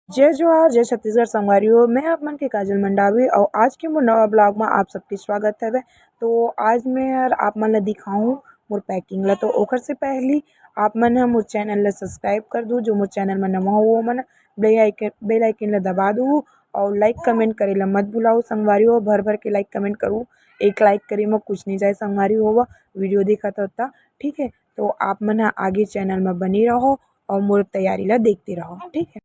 जय जोहार जय छत्तीसगढ़ संगवारी मैं आप मन के काजल मंडावी और आज के मोर नवा ब्लॉग में आप सबके स्वागत है। तो आज मैं यार आप मन ला दिखाऊँ मोर पैकिंग ला। तो ओकर से पहले आप मन ह मोर चैनल ला सब्सक्राइब कर दो। जो मोर चैनल में नवा हो मन बेल आइकन ला दबा दो और लाइक कमेंट करे ला मत भुलाओ संगवारी हो। भर भर के लाइक कमेंट करूँ, एक लाइक करे में कुछ नहीं जाए संगवारी हो। वीडियो देखा था ठीक है। तो आप मन आगे चैनल में बनी रहो और मोर तैयारी ला देखते रहो ठीक है।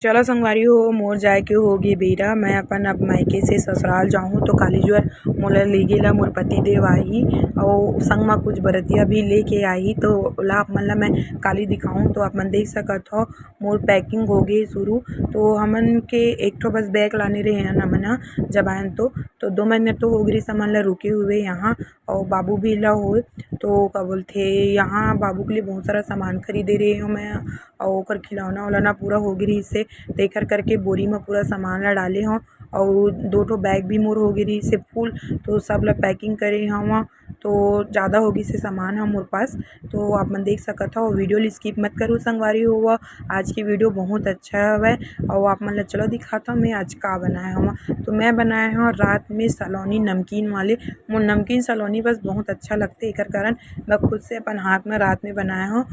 चलो संगवारी हो मोर जाए के होगे बेरा। मैं अपन अब मायके से ससुराल जाऊँ तो काली जोर मोला लेगे ला मोर पति देव आही और संग में कुछ बरतिया भी लेके आई। तो ओला आप मन ला मैं काली दिखाऊँ। तो आप मन देख सकत हो मोर पैकिंग हो गई शुरू। तो हमन के एक ठो बस बैग लाने रहे हैं हमन जब आयन तो 2 महीने तो हो गई सामान ला रुके हुए यहाँ। और बाबू भी ला हो तो का बोलते यहाँ बाबू के लिए बहुत सारा सामान खरीदे रही हूँ मैं। और ओकर खिलौना उलौना पूरा हो गई से तेकर करके बोरी में पूरा सामान ला डाले हूँ। और 2 ठो बैग भी मोर हो गई से फुल। तो सब ला पैकिंग करे हूँ। तो ज़्यादा होगी से सामान है मोर पास। तो आप मन देख सकत हो वीडियो ला स्किप मत करो संगवारी हो। आज की वीडियो बहुत अच्छा है और आप मन ला चलो दिखाता हूँ मैं आज का बनाया हूँ। तो मैं बनाया हूँ रात में सलोनी नमकीन वाले। मोर नमकीन सलोनी बस बहुत अच्छा लगते एकर कारण मैं खुद से अपन हाथ में रात में बनाया हूँ।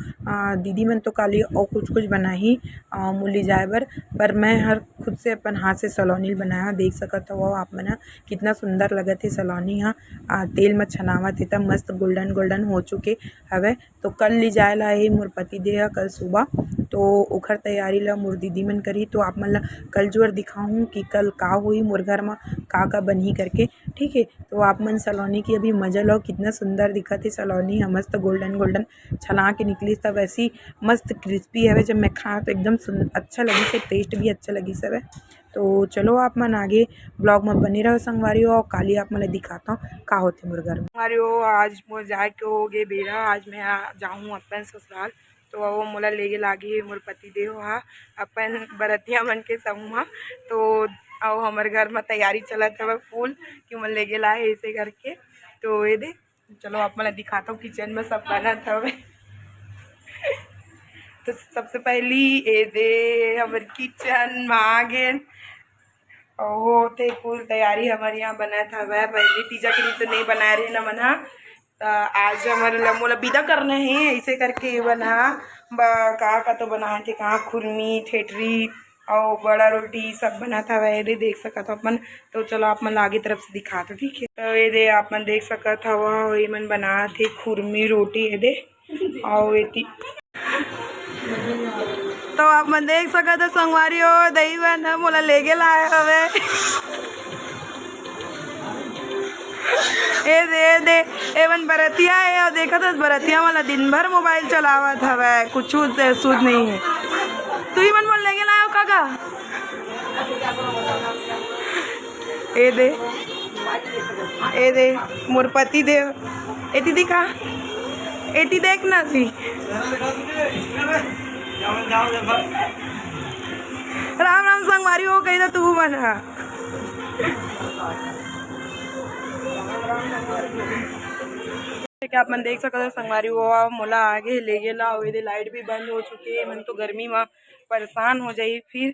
दीदी मन तो काली और कुछ बनाही मूली जाए पर मैं हर खुद से अपन हाथ से सलोनी बनाया। देख सकत हो आप मन कितना सुंदर लगत है सलोनी तेल में छनावत है तब मस्त गोल्डन गोल्डन हो चुके हवे। तो कल ले जाए ला है मोर पति देह कल सुबह। तो ओखर तैयारी ला मोर दीदी मन करी। तो आप मन ला कल जोर दिखाऊँ कि कल का हुई मोर घर में का बनही करके ठीक है। तो आप मन सलोनी की अभी मजा लो कितना सुंदर दिखत है सलोनी मस्त गोल्डन गोल्डन छना के निकली तब ऐसी मस्त क्रिस्पी है। जब मैं खा तो एकदम अच्छा लगी से टेस्ट भी अच्छा लगी सब है। तो चलो आप मन आगे ब्लॉग में बने रहो संगवारी हो और काली आप मन दिखाता हूँ का होते मोर घर में संगवारी हो। आज मोर जाए के हो गे बेरा। आज मैं जाऊँ अपन ससुराल। तो वो मोला लेगे लागे मोर पति देव अपन बरतिया मन के समूह। तो और हमारे घर में तैयारी चलत है फूल कि मन लेगे लाए ऐसे करके। तो ये दे चलो आप मन दिखाता हूँ किचन में सब बनत हवे। तो सबसे पहली ये दे हमारे किचन में आ गए और थे फुल तैयारी हमारे यहाँ बना था वह पहले तीजा के लिए तो नहीं बना रहे न मना। तो आज हमारे मोला विदा करना है ऐसे करके बना का तो बनाए थे कहाँ खुरमी ठेठरी और बड़ा रोटी सब बना था वह ये देख सका था अपन। तो चलो आप मन आगे तरफ से दिखा दो ठीक है। तो ये दे आप मन देख सका था वह ये मन बना थे खुरमी रोटी ये दे और ये तो आप मन देख सका था संगवारी हो दही बन मोला लेगे लाए हवे। दे एवन बरतिया है और देखा था बरतिया वाला दिन भर मोबाइल चलावत हवे कुछ सूद नहीं है। तू ही मन मोल लेगे लाए हो काका ए दे मोर पति देव एती दिखा एती देखना सी राम राम संगवारी हो कही तो तू मन आप मन देख सकते हो संगवारी हो मोला आगे ले गेला और लाइट भी बंद हो चुकी है। मन तो गर्मी में परेशान हो जाई फिर।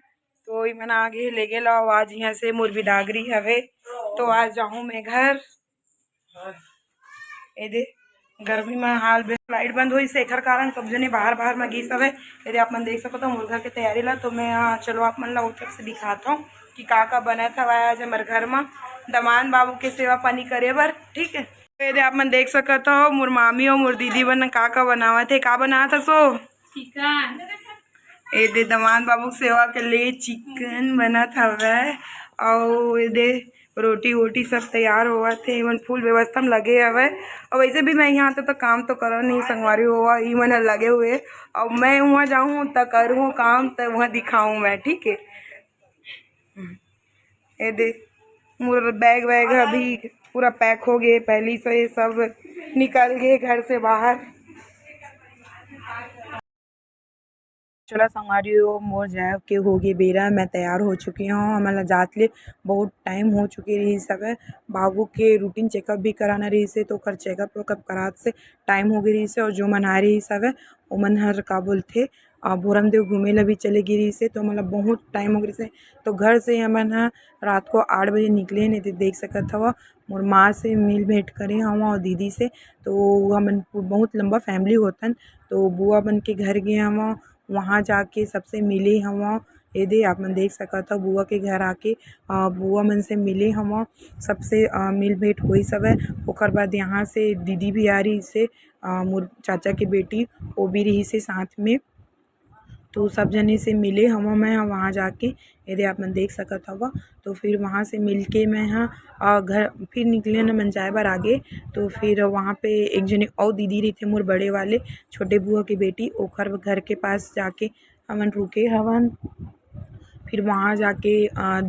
तो मन आगे ले गेला और आज यहाँ से मोर बिदागरी हवे। तो आज जाऊँ मैं घर ए दे गर्मी में हाल लाइट बंद हुई से एकर कारण सब जने बाहर में गई सब है। यदि आप मन देख सकते हो मुर्गा की तैयारी ला। तो मैं चलो आप मन ला उतर से दिखाता हूँ कि का बना था आज हमारे घर में दमान बाबू के सेवा पानी करे बर ठीक है। यदि आप मन देख सकते हो मोर मामी और मोर दीदी बन का बनावा थे का बना था सो चिकन। ये दे दमान बाबू सेवा के लिए चिकन बना था वह और ये दे रोटी वोटी सब तैयार हुआ थे मन फुल व्यवस्था में लगे हवे। और वैसे भी मैं यहाँ तो काम तो करो नहीं संगवारी हुआ ई मन लगे हुए और मैं वहाँ जाऊँ तो करूँ काम तो वहाँ दिखाऊँ मैं ठीक है। ये दे मोर बैग वैग अभी पूरा पैक हो गए पहली से सब निकल गए घर से बाहर। चलो संगवारी हो मोर जाए के हो गए बेरा। मैं तैयार हो चुकी हूँ हमारा जात ले बहुत टाइम हो चुकी रही सब है। बाबू के रूटीन चेकअप भी कराना रही से तो चेकअप वेकअप करा से टाइम हो गई रही से। और जो मन आ रही सब है वो मन हर का बोलते भोरमदेव घूमे ला भी चले गिरी से, तो मतलब बहुत टाइम हो गई से। तो घर से हमन ह रात को 8 बजे निकले नहीं तो देख सकत हवा मोर माँ से मिल भेंट करे हवा और दीदी से। तो हमन बहुत लंबा फैमिली होतन, तो बुआ बन के घर गए हवा, वहाँ जाके सबसे मिले हवा। ये दे आप मन देख सकत हो बुआ के घर आके बुआ मन से मिले हवा, सबसे मिल भेंट हुई सवै। ओकर बाद यहाँ से दीदी भी आ रही से, मोर चाचा की बेटी वो भी रही से साथ में। तो सब जने से मिले हवा मैं वहाँ जाके, यदि आप मन देख सकत हवा। तो फिर वहाँ से मिल के मैं घर फिर निकले न मन जाए बर आगे। तो फिर वहाँ पे एक जने और दीदी रही थे मोर बड़े वाले छोटे बुआ की बेटी, ओखर घर के पास जाके हमन रुके हवन। फिर वहाँ जाके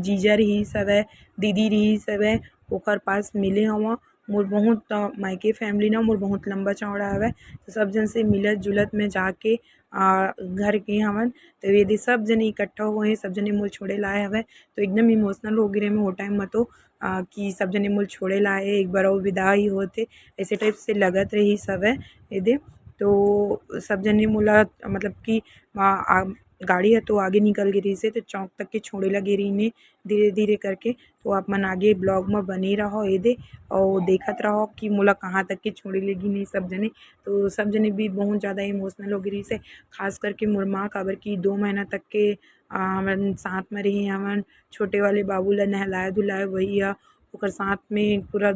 जीजा रही सवै, दीदी रही सवै, ओकर पास मिले हवा। मोर बहुत मायके फैमिली ना मोर बहुत लंबा चौड़ा हवय, तो सब जन से मिलत जुलत में जाके घर गए हवन। तो यदि सब जने इकट्ठा हुए हैं, सब जने मोल छोड़े लाए हवय, तो एकदम इमोशनल हो गिरे मैं वो टाइम में। तो कि सब जने मोल छोड़े लाए एक बार और विदा ही होते ऐसे टाइप से लगत रही सवै यदि। तो सब जने मोला मतलब कि गाड़ी है तो आगे निकल गिरी से, तो चौक तक के छोड़े ला गिरी ने धीरे धीरे करके। तो आप मन आगे ब्लॉग में बने रहो ये दे और देखत रहो कि मोला कहाँ तक के छोड़े लेगी नहीं सब जने। तो सब जने भी बहुत ज़्यादा इमोशनल हो गिरी से, खास करके मोर माँ, काबर की 2 महीना तक के हमन साथ में रही हमन। छोटे वाले बाबू ला नहलाए धुलाए वही ह, ओकर साथ में पूरा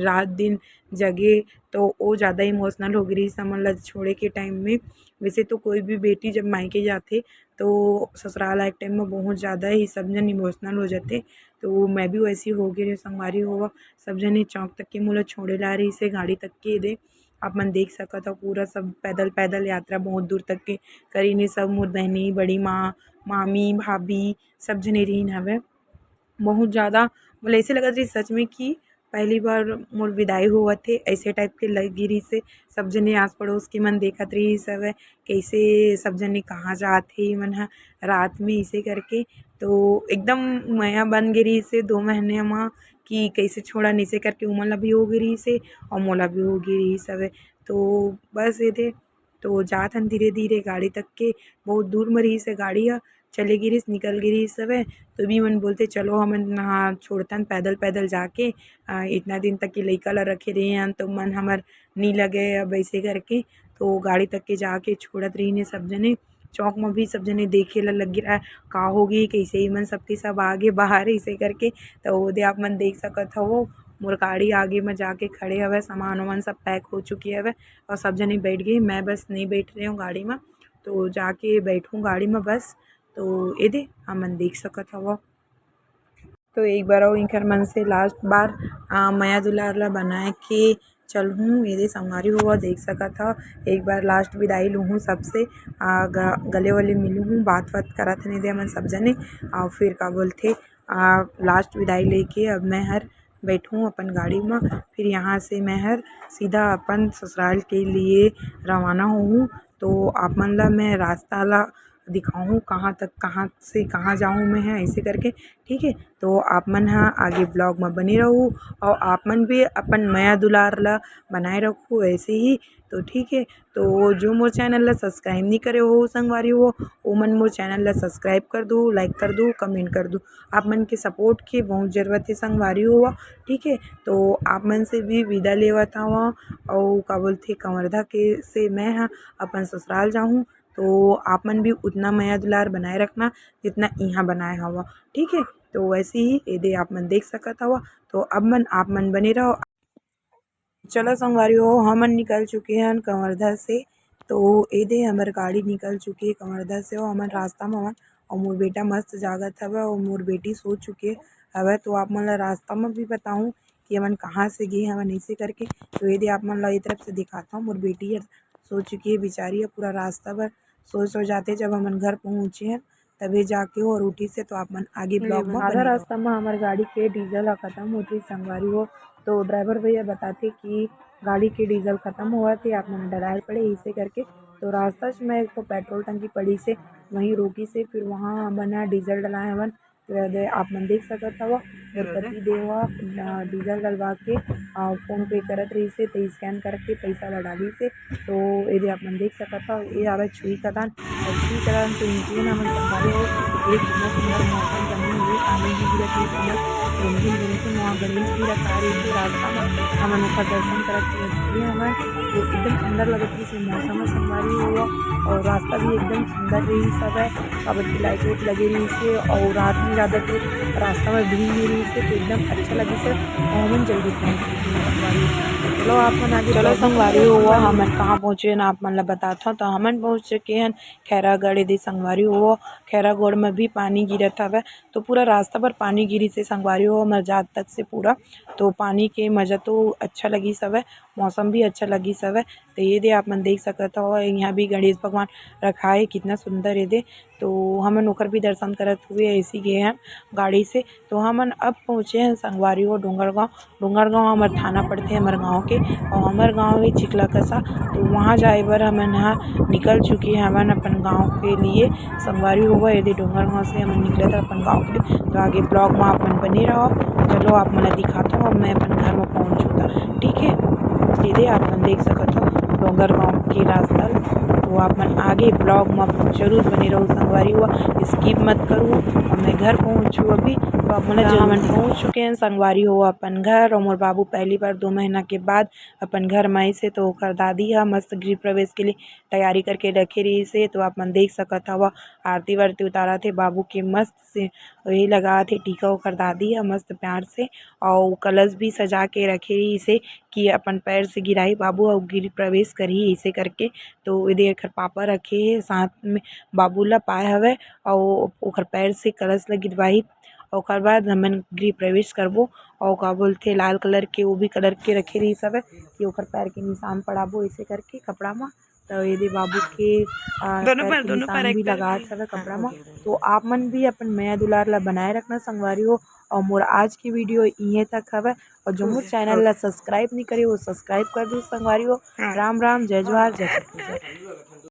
रात दिन जगे। तो वो ज़्यादा इमोशनल हो गिरी हमन ला छोड़े के टाइम में। वैसे तो कोई भी बेटी जब मायके जाथे तो ससुराल आए टाइम में बहुत ज़्यादा ही सब जन इमोशनल हो जाते। तो मैं भी वैसी हो गई संगवारी होवा, सब जने चौक तक के मोला छोड़े ला रही से गाड़ी तक के दे। आप मन देख सकत हो पूरा सब पैदल पैदल यात्रा बहुत दूर तक के करीने। सब मोर बहनी, बड़ी माँ, मामी, भाभी सब जने रहीन हवय। बहुत ज़्यादा मोला अइसे लगत रहिस सच में कि पहली बार मोर विदाई होवत हे, ऐसे टाइप के लग गिरिस हे। सब जने आस पड़ोस के मन देखत रहिस हवय, कइसे सब जने कहाँ जात हे ए ह रात में अइसे करके। तो एकदम माया बन गे रहिस हे 2 महीने म कि कइसे छोड़न अइसे करके ओमन ला भी हो गे रहिस हे और मोला भी हो गे रहिस हवय। तो बस एदे तो जात हन धीरे-धीरे गाड़ी तक के, बहुत दूर म रहिस हे गाड़ी ह, चले गिरिस निकल गिरिस हवय। तो भी मन बोलते चलो हमन छोड़तन पैदल-पैदल जाके, इतना दिन तक के लइका ला रखे रेहे हन तो मन हमर नी लगे अब अइसे करके। तो गाड़ी तक के जाके छोड़त रहिन हे सब जने। चौक म भी सब जने देखे ला लग गे का होगे कइसे एमन सब के सब आ गे बाहर अइसे करके। तो ओदे आप मन देख सकत हवो मोर गाड़ी आगे म जाके खड़े हवय, सामान वामान सब पैक हो चुके हवय और सब जने बैठ गए, मैं बस नहीं बैठ रही हूँ गाड़ी में। तो जाके बैठूँ गाड़ी में बस। तो एदे हमन देख सकत हवो। तो एक बार और इंखर मन से लास्ट बार माया दुलार ला बनाए के चलहूँ एदे संगवारी हो देख सकत ह। एक बार लास्ट विदाई लुहूँ सबसे, गले वले मिलूँ, बात वात करत हन एदे हमन सब जने। और फिर का बोलथे लास्ट विदाई लेके अब मैं हर बैठूँ अपन गाड़ी में। फिर यहाँ से मैं हर सीधा अपन ससुराल के लिए रवाना होहूँ। तो आप मन ला मैं रास्ता ला दिखाऊँ कहाँ तक, कहाँ से कहाँ जाऊँ मैं है ऐसे करके, ठीक है। तो आप मन ह आगे ब्लॉग में बने रहूँ और आप मन भी अपन माया दुलार ला बनाए रखो ऐसे ही। तो ठीक है, तो जो मोर चैनल ला सब्सक्राइब नहीं करे हो संगवारी हो, ओ मन मोर चैनल ला सब्सक्राइब कर दो, लाइक कर दो, कमेंट कर दो। आप मन के सपोर्ट की बहुत ज़रूरत है संगवारी हो, ठीक है। तो आप मन से भी विदा लेवत हव और का बोलथे कंवरधा के से मैं ह अपन ससुराल जाहूँ। तो आप मन भी उतना माया दुलार बनाए रखना जितना इहाँ बनाए हव, ठीक है। तो वैसे ही एदे आप मन देख सकत हव। तो अब मन आप मन बने रहो। चलो संगवारी हो हमन निकल चुके हैं कंवरधा से। तो एदे हमर गाड़ी निकल चुकी है कंवरधा से और हमन रास्ता में हवन और मोर बेटा मस्त जागत हवय और मोर बेटी सो चुके हवय। तो आप मन ला रास्ता में भी बताऊँ कि हमन कहाँ से गे हवन ऐसे करके। तो यदि आप मन ला ये तरफ से दिखाता हूँ, मोर बेटी हर सो चुकी है बेचारी है, पूरा रास्ता भर सो जाते। जब हमन घर पहुँचे हैं तभी जाके और उठी से। तो आप मन आगे ब्लॉग में आधा रास्ता में हमार गाड़ी के डीजल ह खत्म होती संगवारी हो। तो ड्राइवर भैया बताते कि गाड़ी के डीजल ख़त्म हुआ थे, आप मन डराए पड़े इसे करके। तो रास्ता में एक तो पेट्रोल टंकी पड़ी से वहीं रोकी से, फिर वहाँ हमन डीजल डलाए हवन। उसके बाद आप मन देख सकत हव मोर पति देव डीजल डलवा के फ़ोन पे करत रहिस हे तो स्कैन करके पैसा ला डालिस हे। तो एदे आप मन देख सकत हव ये हवय छुई कदान और छुई कदान से निकले हमन संगवारी हो ये कितना सुंदर मौसम बने हुए पानी भी गिरत हे समझ रंगीन रंगीन वहाँ गणेश जी रखा रहिस रास्ता में हमन ओकर दर्शन करत निकले हमन तो एकदम सुंदर लगत रहिस मौसम ह संगवारी हो और रास्ता भी एकदम सुंदर रहिस हवय काबर की लाइट वाइट लगे रहिस हे और रात में ज़्यादा तो रास्ता में भीड़ नहीं रहिस हे तो एकदम अच्छा लगिस हे और हमन जल्दी पहुँच गए संगवारी। चलो आप मन आगे चलो संगवारी हो हमन कहाँ पहुँचे आप मन ला बतात हव। तो हमन पहुँच चुके हन खैरागढ़ यदि संगवारी हो खैरागढ़ में भी पानी गिरत हवय तो पूरा रास्ता पर पानी गिरिस हे संगवारी हो हमर जात तक से पूरा तो पानी के मज़ा तो अच्छा लगिस हवय मौसम भी अच्छा लगिस हवय। तो ये दे आप मन देख सकत हव यहाँ भी गणेश भगवान रखाए हे कितना सुंदर ए दे तो हमन ओकर भी दर्शन करत हुए ऐसे गए हन गाड़ी से। तो हमन अब पहुँचे हन संगवारी हो डोंगरगाँव हमर थाना पड़थे हमर गाँव के और हमर गाँव हे चिखलाकसा तो वहाँ जाए बर हमन ह निकल चुके हवन अपन गाँव के लिए संगवारी हो यदि डोंगरगाँव से हमन निकलत हन अपन गाँव के लिए। तो आगे ब्लॉग में आप मन बने रहो चलो आप मन ला दिखाता हूँ अब मैं अपन घर में पहुँच चुका ठीक है। ये दे आप मन देख सकत हो डोंगरगाँव के रास्ता तो आप मन आगे ब्लॉग में जरूर बने रहो संगवारी हुआ स्किप मत करो और मैं घर पहुँचूँ अभी तो आप मन हमन पहुँच चुके हैं संगवारी हो अपन घर और मोर बाबू पहली बार 2 महीना के बाद अपन घर में आइस हे तो ओकर दादी ह मस्त गृह प्रवेश के लिए तैयारी करके रखे रहिस हे। तो आप मन देख सकत हव आरती वारती उतारत हे बाबू के मस्त से वही लगात हे टीका ओकर दादी ह मस्त प्यार से और कलश भी सजा के रखे रहिस हे कि अपन पैर से गिराई बाबू और गृह प्रवेश करही ऐसे करके। तो एदे एखर पापा रखे हे साथ में बाबू ला पाए हवय और ओखर पैर से कलश ला गिरवाही ओकर बाद हमन गृह प्रवेश करबो और का बोलथे लाल कलर के वो भी कलर के रखे रहिस हवय कि ओखर पैर के निशान पड़ाबो ऐसे करके कपड़ा में। तो एदे बाबू के पैर के निशान भी लगात हवय कपड़ा में। तो आप मन भी अपन मैया दुलार ला बनाए रखना संगवारी हो और मोर आज की वीडियो इहे तक हवय और जो मोर चैनल ला सब्सक्राइब नहीं करे वो सब्सक्राइब कर दो संगवारी हो। राम राम जय जोहार जय छत्तीसगढ़।